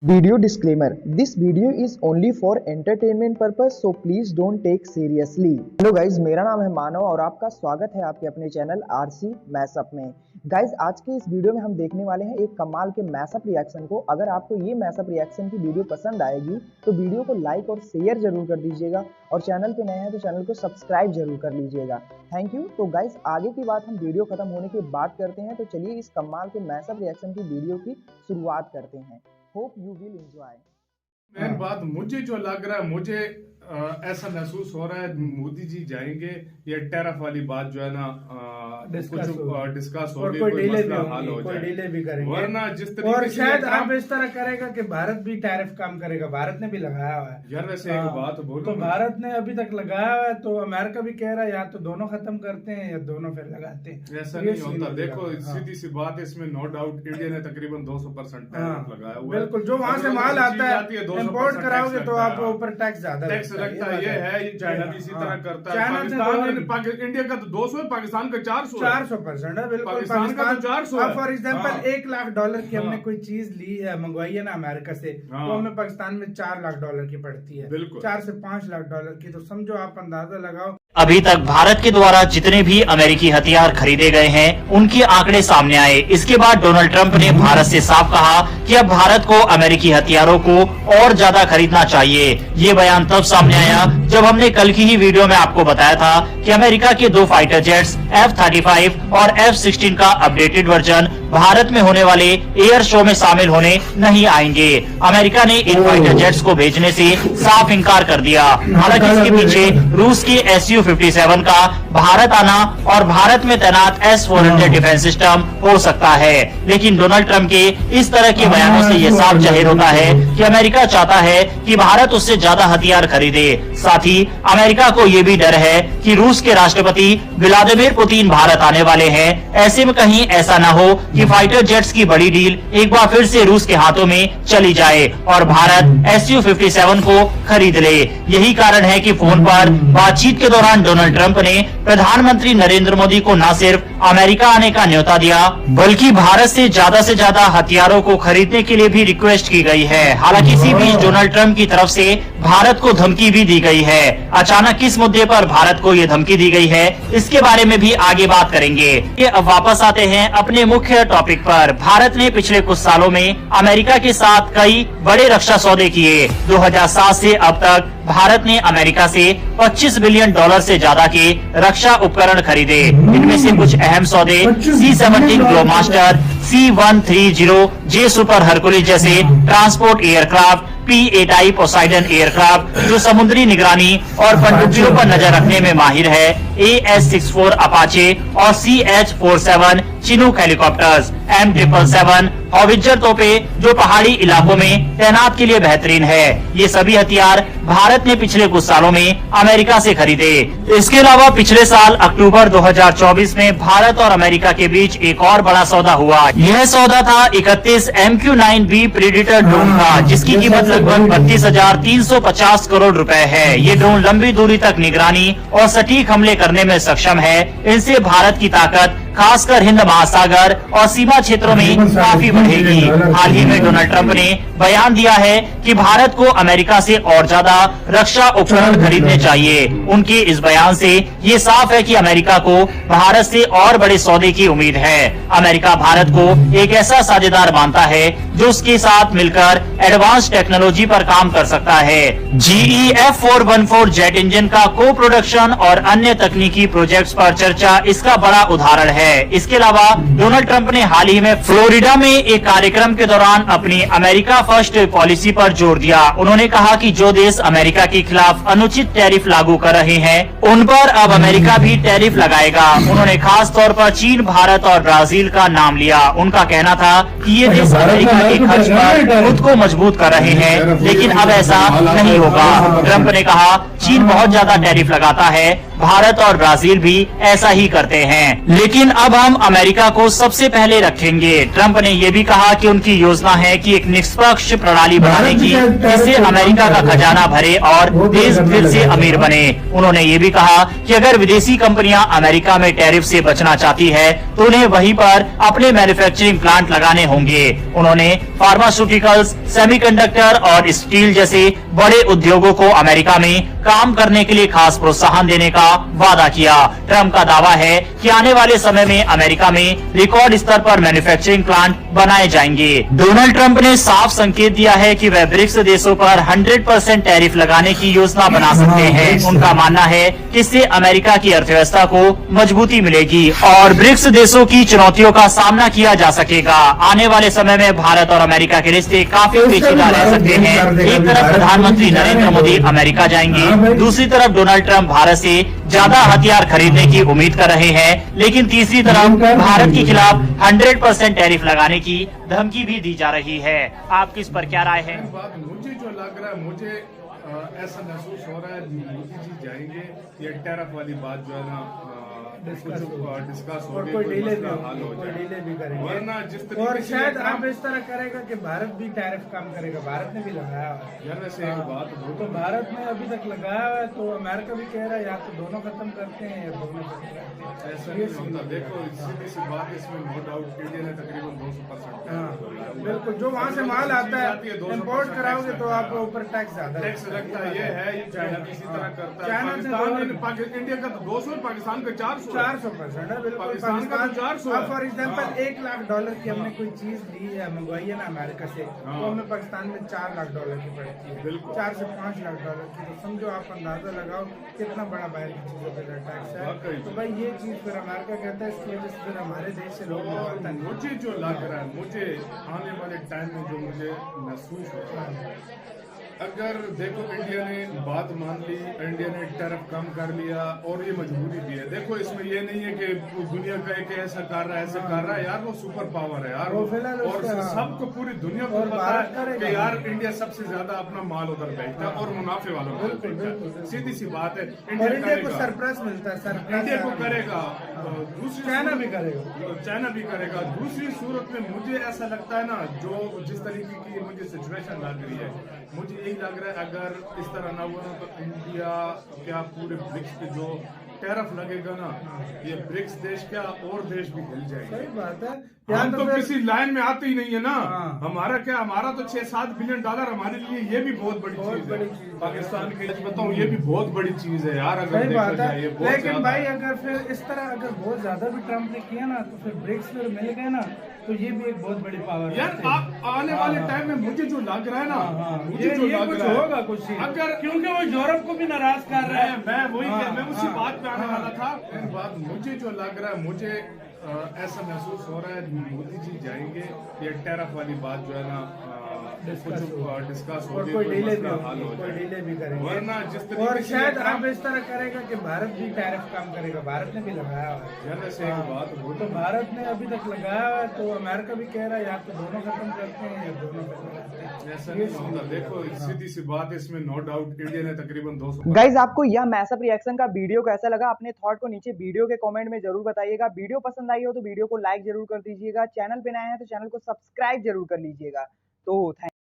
Video disclaimer: This video is only for entertainment purpose, so please don't take seriously. Hello guys, मेरा नाम है मानव और आपका स्वागत है आपके अपने चैनल आरसी मैशअप में। गाइज, आज के इस वीडियो में हम देखने वाले हैं एक कमाल के मैशअप रिएक्शन को। अगर आपको ये मैशअप रिएक्शन की वीडियो पसंद आएगी तो वीडियो को लाइक और शेयर जरूर कर दीजिएगा और चैनल पे नए हैं तो चैनल को सब्सक्राइब जरूर कर लीजिएगा। Thank you. तो गाइज, आगे की बात हम वीडियो खत्म होने के बाद करते हैं, तो चलिए इस कमाल के मैशअप रिएक्शन की वीडियो की शुरुआत करते हैं। Hope you will enjoy. Main बात मुझे जो लग रहा है, मुझे ऐसा महसूस हो रहा है मोदी जी जाएंगे, ये टैरिफ वाली बात जो है ना डिस्कस होगी, कोई मसला हल हो जाए, डिले भी करेंगे। वरना जिस तरीके और से शायद आप इस तरह करेगा कि भारत भी टैरिफ कम करेगा। भारत ने भी लगाया हुआ है यार। वैसे एक बात बोलूं, तो भारत ने अभी तक लगाया हुआ है, तो अमेरिका भी कह रहा है या तो दोनों खत्म करते हैं या दोनों फिर लगाते हैं। ऐसा नहीं होता। देखो सीधी सी बात है, इसमें नो डाउट इंडिया ने तकरीबन 200% टैरिफ लगाया हुआ है। बिल्कुल, जो वहाँ से माल आता है इम्पोर्ट कराओगे तो आपको ऊपर टैक्स ज्यादा लगता है। ये है, चाइना भी इसी तरह करता है। इंडिया का तो 200 है, पाकिस्तान का 400% है। बिल्कुल, पाकिस्तान का तो 400 है। फॉर एग्जाम्पल $1 लाख की हमने कोई चीज ली मंगवाई है ना अमेरिका से, तो हमें पाकिस्तान में $4 लाख की पड़ती है। 4 से $5 लाख की। तो समझो आप अंदाजा लगाओ। अभी तक भारत के द्वारा जितने भी अमेरिकी हथियार खरीदे गए हैं उनके आंकड़े सामने आए। इसके बाद डोनाल्ड ट्रंप ने भारत से साफ कहा कि अब भारत को अमेरिकी हथियारों को और ज्यादा खरीदना चाहिए। ये बयान तब सामने आया जब हमने कल की ही वीडियो में आपको बताया था कि अमेरिका के 2 फाइटर जेट्स F-35 और F-16 का अपडेटेड वर्जन भारत में होने वाले एयर शो में शामिल होने नहीं आएंगे। अमेरिका ने इन फाइटर जेट्स को भेजने से साफ इनकार कर दिया। हालांकि इसके पीछे रूस के Su-57 का भारत आना और भारत में तैनात S-400 डिफेंस सिस्टम हो सकता है। लेकिन डोनाल्ड ट्रंप के इस तरह के बयानों से यह साफ जाहिर होता है कि अमेरिका चाहता है कि भारत उससे ज्यादा हथियार खरीदे। साथ ही अमेरिका को यह भी डर है कि रूस के राष्ट्रपति व्लादिमीर पुतिन भारत आने वाले हैं। ऐसे में कहीं ऐसा न हो कि फाइटर जेट्स की बड़ी डील एक बार फिर से रूस के हाथों में चली जाए और भारत Su-57 को खरीद ले। यही कारण है कि फोन पर बातचीत के दौरान डोनाल्ड ट्रंप ने प्रधानमंत्री नरेंद्र मोदी को न सिर्फ अमेरिका आने का न्योता दिया बल्कि भारत से ज्यादा हथियारों को खरीदने के लिए भी रिक्वेस्ट की गई है। हालांकि इसी बीच डोनाल्ड ट्रंप की तरफ से भारत को धमकी भी दी गई है। अचानक किस मुद्दे पर भारत को ये धमकी दी गई है, इसके बारे में भी आगे बात करेंगे। ये अब वापस आते हैं अपने मुख्य टॉपिक पर। भारत ने पिछले कुछ सालों में अमेरिका के साथ कई बड़े रक्षा सौदे किए। 2007 से अब तक भारत ने अमेरिका से $25 बिलियन से ज्यादा के रक्षा उपकरण खरीदे। इनमें से कुछ अहम सौदे C-17 ग्लोमास्टर, C-130 जे सुपर हरकुलिस जैसे transport aircraft, P-8 type Poseidon aircraft जो समुद्री निगरानी और पनडुब्बियों पर नजर रखने में माहिर है, AS-64 अपाचे और CH-47 Chinook helicopters, M777 howitzer तोपे जो पहाड़ी इलाकों में तैनात के लिए बेहतरीन है। ये सभी हथियार भारत ने पिछले कुछ सालों में अमेरिका से खरीदे। इसके अलावा पिछले साल अक्टूबर 2024 में भारत और अमेरिका के बीच एक और बड़ा सौदा हुआ। यह सौदा था 31 MQ-9B प्रेडेटर ड्रोन का, जिसकी कीमत लगभग 32,350 करोड़ रुपए है। ये ड्रोन लंबी दूरी तक निगरानी और सटीक हमले करने में सक्षम है। इनसे भारत की ताकत खासकर हिंद महासागर और सीमा क्षेत्रों में काफी बढ़ेगी। हाल ही में डोनाल्ड ट्रंप ने बयान दिया है कि भारत को अमेरिका से और ज्यादा रक्षा उपकरण खरीदने चाहिए। उनके इस बयान से ये साफ है कि अमेरिका को भारत से और बड़े सौदे की उम्मीद है। अमेरिका भारत को एक ऐसा साझेदार मानता है जो उसके साथ मिलकर एडवांस टेक्नोलॉजी पर काम कर सकता है। GE F414 जेट इंजन का को प्रोडक्शन और अन्य तकनीकी प्रोजेक्ट्स पर चर्चा इसका बड़ा उदाहरण है। इसके अलावा डोनाल्ड ट्रंप ने हाल ही में फ्लोरिडा में एक कार्यक्रम के दौरान अपनी अमेरिका फर्स्ट पॉलिसी पर जोर दिया। उन्होंने कहा कि जो देश अमेरिका के खिलाफ अनुचित टैरिफ लागू कर रहे हैं उन पर अब अमेरिका भी टैरिफ लगाएगा। उन्होंने खास तौर पर चीन, भारत और ब्राजील का नाम लिया। उनका कहना था कि ये देश अमेरिका के खर्च पर खुद को मजबूत कर रहे हैं, लेकिन अब ऐसा नहीं होगा। ट्रंप ने कहा चीन बहुत ज्यादा टैरिफ लगाता है, भारत और ब्राजील भी ऐसा ही करते हैं, लेकिन अब हम अमेरिका को सबसे पहले रखेंगे। ट्रंप ने यह भी कहा कि उनकी योजना है कि एक निष्पक्ष प्रणाली बनाने की, जिससे अमेरिका का खजाना भरे और देश फिर से अमीर बने। उन्होंने ये भी कहा कि अगर विदेशी कंपनियां अमेरिका में टैरिफ से बचना चाहती है तो उन्हें वहीं पर अपने मैन्युफैक्चरिंग प्लांट लगाने होंगे। उन्होंने फार्मास्यूटिकल्स, सेमीकंडक्टर और स्टील जैसे बड़े उद्योगों को अमेरिका में काम करने के लिए खास प्रोत्साहन देने का वादा किया। ट्रंप का दावा है कि आने वाले समय में अमेरिका में रिकॉर्ड स्तर पर मैन्युफैक्चरिंग प्लांट बनाए जाएंगे। डोनाल्ड ट्रंप ने साफ संकेत दिया है कि वह ब्रिक्स देशों पर 100% टैरिफ लगाने की योजना बना सकते हैं। उनका मानना है कि इससे अमेरिका की अर्थव्यवस्था को मजबूती मिलेगी और ब्रिक्स देशों की चुनौतियों का सामना किया जा सकेगा। आने वाले समय में भारत और अमेरिका के रिश्ते काफी पेचीदा रह सकते हैं। एक तरफ प्रधानमंत्री नरेंद्र मोदी अमेरिका जाएंगे, दूसरी तरफ डोनाल्ड ट्रंप भारत से ज्यादा हथियार खरीदने की उम्मीद कर रहे हैं, लेकिन तीसरी तरफ भारत के खिलाफ 100% टैरिफ लगाने की धमकी भी दी जा रही है। आपकी इस पर क्या राय है? मुझे जो लग रहा है, मुझे ऐसा महसूस हो रहा है मोदी जी जाएंगे, ये टैरिफ वाली बात जो है ना डिस्कस हो कोई डिले भी करेंगे, वरना जिस तरीके और शायद आप इस तरह करेगा कि भारत भी टैरिफ कम करेगा। भारत ने भी लगाया हुआ है यार, वैसे एक बात तो भारत ने अभी तक लगाया हुआ है, तो अमेरिका भी कह रहा है या तो दोनों खत्म करते हैं या दोनों खत्म करते हैं। ऐसा नहीं होता। देखो सीधी सी बात, इसमें नो डाउट इंडिया ने तकरीबन 200% बिल्कुल, जो वहाँ से माल आता है इम्पोर्ट कराओगे तो आपको ऊपर टैक्स ज्यादा टैक्स लगता है। ये है, ये चाइना किसी तरह करता है। इंडिया का तो 200, पाकिस्तान का 400% है। बिल्कुल, पाकिस्तान का 400। फॉर एग्जाम्पल $1 लाख की हमने कोई चीज ली है, मंगवाई है ना अमेरिका से, तो हमें पाकिस्तान में $4 लाख की पड़ती है। बिल्कुल, 4 से 5 लाख की। तो समझो आप अंदाजा लगाओ कितना बड़ा बाहर की चीजों का टैक्स है। तो भाई ये चीज फिर अमेरिका कहता है, इसकी वजह से फिर हमारे देश से लोग मंगवाते हैं। मुझे जो लग रहा है, मुझे आने वाले टाइम में जो मुझे महसूस हो रहा है, अगर देखो इंडिया ने बात मान ली, इंडिया ने टैरिफ कम कर लिया और ये मजबूरी भी है। देखो इसमें ये नहीं है कि दुनिया का एक ऐसा कर रहा है, ऐसा कर रहा है यार, वो सुपर पावर है यार, और सबको पूरी दुनिया को पता है कि यार इंडिया सबसे ज्यादा अपना माल उधर बेचता है और मुनाफे वालों को बेचता है। सीधी सी बात है, इंडिया को सरप्लस मिलता है, इंडिया को करेगा, दूसरी चाइना भी करेगा, चाइना भी करेगा। दूसरी सूरत में मुझे ऐसा लगता है ना, जो जिस तरीके की मुझे सिचुएशन लग रही है, मुझे यही लग रहा है अगर इस तरह ना हुआ तो इंडिया क्या पूरे ब्रिक्स पे जो टैरिफ लगेगा ना, ये ब्रिक्स देश क्या और देश भी हिल जाएंगे। सही बात है। हम तो किसी लाइन में आते ही नहीं है ना। हमारा क्या, हमारा तो $6-7 बिलियन हमारे लिए ये भी बहुत बड़ी चीज है। पाकिस्तान के लिए बताऊं, ये भी बहुत बड़ी चीज है यार, अगर देखा जाए ये बहुत। लेकिन भाई अगर फिर इस तरह अगर बहुत ज्यादा भी ट्रम्प ने किया ना, तो फिर ब्रिक्स फिर मिल गए ना, तो ये भी एक बहुत बड़ी पावर यार। आने वाले टाइम में मुझे जो लग रहा है ना, मुझे जो लग रहा है होगा कुछ अगर, क्योंकि वो यूरोप को भी नाराज कर रहा है। मैं उसी बात पे आने वाला था। बात मुझे जो लग रहा है, मुझे ऐसा महसूस हो रहा है मोदी जी जाएंगे, ये टैरिफ वाली बात जो है ना डिस्कस होगी, कोई डिले भी करेंगे, वरना जिस तरीके और शायद आप इस तरह करेगा कि भारत भी टैरिफ कम करेगा। भारत ने भी लगाया हुआ है यार, वैसे एक बात तो भारत ने अभी तक लगाया हुआ है, तो अमेरिका भी कह रहा है या तो दोनों खत्म करते हैं या दोनों खत्म करते हैं। ऐसा नहीं होता। देखो सीधी सी बात, इसमें नो डाउट इंडिया ने तकरीबन 200। गाइज, आपको यह मैसअप रिएक्शन का वीडियो कैसा लगा? अपने थॉट को नीचे वीडियो के कमेंट में जरूर बताइएगा। वीडियो पसंद आई हो तो वीडियो को लाइक जरूर कर दीजिएगा। चैनल पे नए हैं तो चैनल को सब्सक्राइब जरूर कर लीजिएगा। तो थैंक